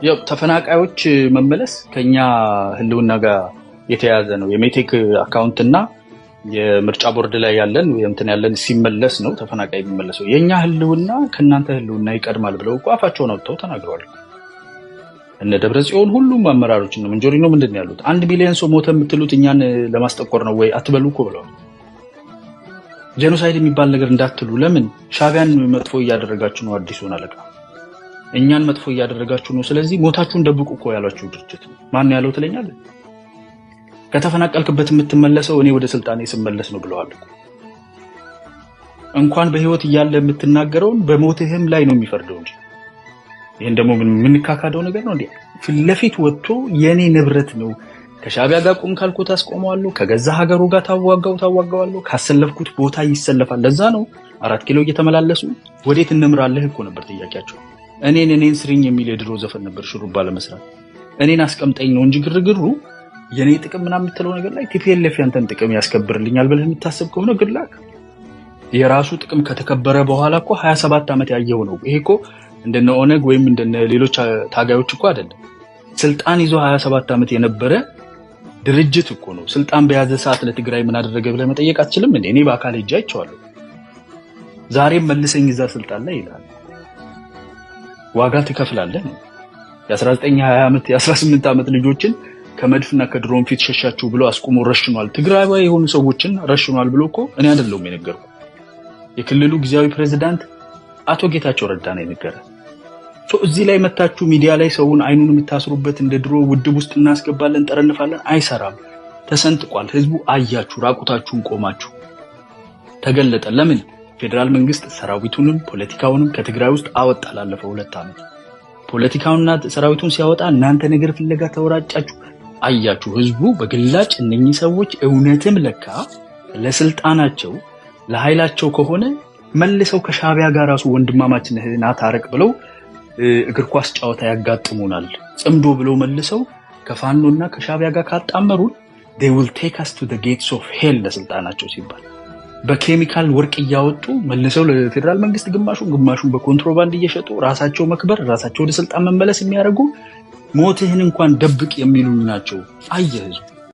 ያው ተፈናቃዮች መመለስ ከኛ ህልውና ጋር የተያያዘ ነው። የሜቴክ አካውንት እና የምርጫ ቦርድ ላይ ያለን እንትን ያለን ሲመለስ ነው ተፈናቃይ የሚመለሰው። የኛ ህልውና ከናንተ ህልውና ይቀድማል ብለው እኮ አፋቸውን አውጥተው ተናግረዋል። እነ ደብረጽዮን ሁሉም አመራሮች ነው መንጆሪ ነው ምንድን ያሉት 1 ሚሊዮን ሰው ሞተ የምትሉት እኛን ለማስጠቆር ነው ወይ አትበሉ እኮ ብለዋል። ጄኖሳይድ የሚባል ነገር እንዳትሉ። ለምን ሻቢያን መጥፎ እያደረጋችሁ ነው? አዲሱን አለቃ እኛን መጥፎ እያደረጋችሁ ነው። ስለዚህ ሞታችሁን ደብቁ እኮ ያሏችሁ ድርጅት ማን ያለው ትለኛለህ? ከተፈናቀልክበት የምትመለሰው እኔ ወደ ስልጣኔ ስመለስ ነው ብለዋል። እንኳን በህይወት እያለ የምትናገረውን በሞትህም ላይ ነው የሚፈርደው እንጂ ይሄን ደግሞ ምን ካካደው ነገር ነው እንዴ? ፊት ለፊት ወጥቶ የኔ ንብረት ነው ከሻቢያ ጋር ቁም ካልኩት አስቆመዋለሁ፣ ከገዛ ሀገሩ ጋር ታዋጋዋለሁ፣ ካሰለፍኩት ቦታ ይሰለፋል። ለዛ ነው 4 ኪሎ እየተመላለሱ ወዴት እንምራለህ እኮ ነበር ጥያቄያቸው። እኔን ስሪኝ የሚል የድሮ ዘፈን ነበር ሹሩባ ለመስራት። እኔን አስቀምጠኝ ነው እንጂ ግርግሩ የኔ ጥቅም ምናምን የምትለው ነገር ላይ ቲፒኤልኤፍ ያንተን ጥቅም ያስከብርልኛል ብለህ የምታስብ ከሆነ ግላክ የራሱ ጥቅም ከተከበረ በኋላ እኮ 27 ዓመት ያየው ነው። ይሄ እኮ እንደነ ኦነግ ወይም እንደነ ሌሎች ታጋዮች እኮ አይደለም። ስልጣን ይዞ 27 ዓመት የነበረ ድርጅት እኮ ነው። ስልጣን በያዘ ሰዓት ለትግራይ ምን አደረገ ብለህ መጠየቅ አትችልም እንዴ? እኔ በአካል ሄጄ አይቼዋለሁ። ዛሬም መልሰኝ እዛ ስልጣን ላይ ይላል። ዋጋ ትከፍላለህ። የ19 20 ዓመት የ18 ዓመት ልጆችን ከመድፍና ከድሮን ፊት ሸሻችሁ ብሎ አስቆሞ ረሽኗል። ትግራይ የሆኑ ሰዎችን ረሽኗል ብሎ እኮ እኔ አይደለሁም የነገርኩ። የክልሉ ጊዜያዊ ፕሬዝዳንት አቶ ጌታቸው ረዳ ነው የነገረ። እዚህ ላይ መታችሁ ሚዲያ ላይ ሰውን አይኑን የምታስሩበት እንደ ድሮ ውድብ ውስጥ እናስገባለን ጠረንፋለን አይሰራም። ተሰንጥቋል። ህዝቡ አያችሁ፣ ራቁታችሁን ቆማችሁ ተገለጠ። ለምን ፌደራል መንግስት ሰራዊቱንም ፖለቲካውንም ከትግራይ ውስጥ አወጣ። ላለፈው 2 ዓመት ፖለቲካውንና ሰራዊቱን ሲያወጣ እናንተ ነገር ፍለጋ ተወራጫችሁ። አያችሁ ህዝቡ በግላጭ እነኚህ ሰዎች እውነትም ለካ ለስልጣናቸው ለኃይላቸው ከሆነ መልሰው ከሻቢያ ጋር ራሱ ወንድማማችነህና ታረቅ ብለው እግር ኳስ ጨዋታ ያጋጥሙናል። ጽምዶ ብለው መልሰው ከፋኖና ከሻቢያ ጋር ካጣመሩ they will take us to the gates of hell ለስልጣናቸው ሲባል በኬሚካል ወርቅ እያወጡ መልሰው ለፌደራል መንግስት ግማሹን በኮንትሮባንድ እየሸጡ ራሳቸው መክበር ራሳቸው ወደ ስልጣን መመለስ የሚያደርጉ ሞትህን እንኳን ደብቅ የሚሉ ናቸው። አየህ ህዝቡ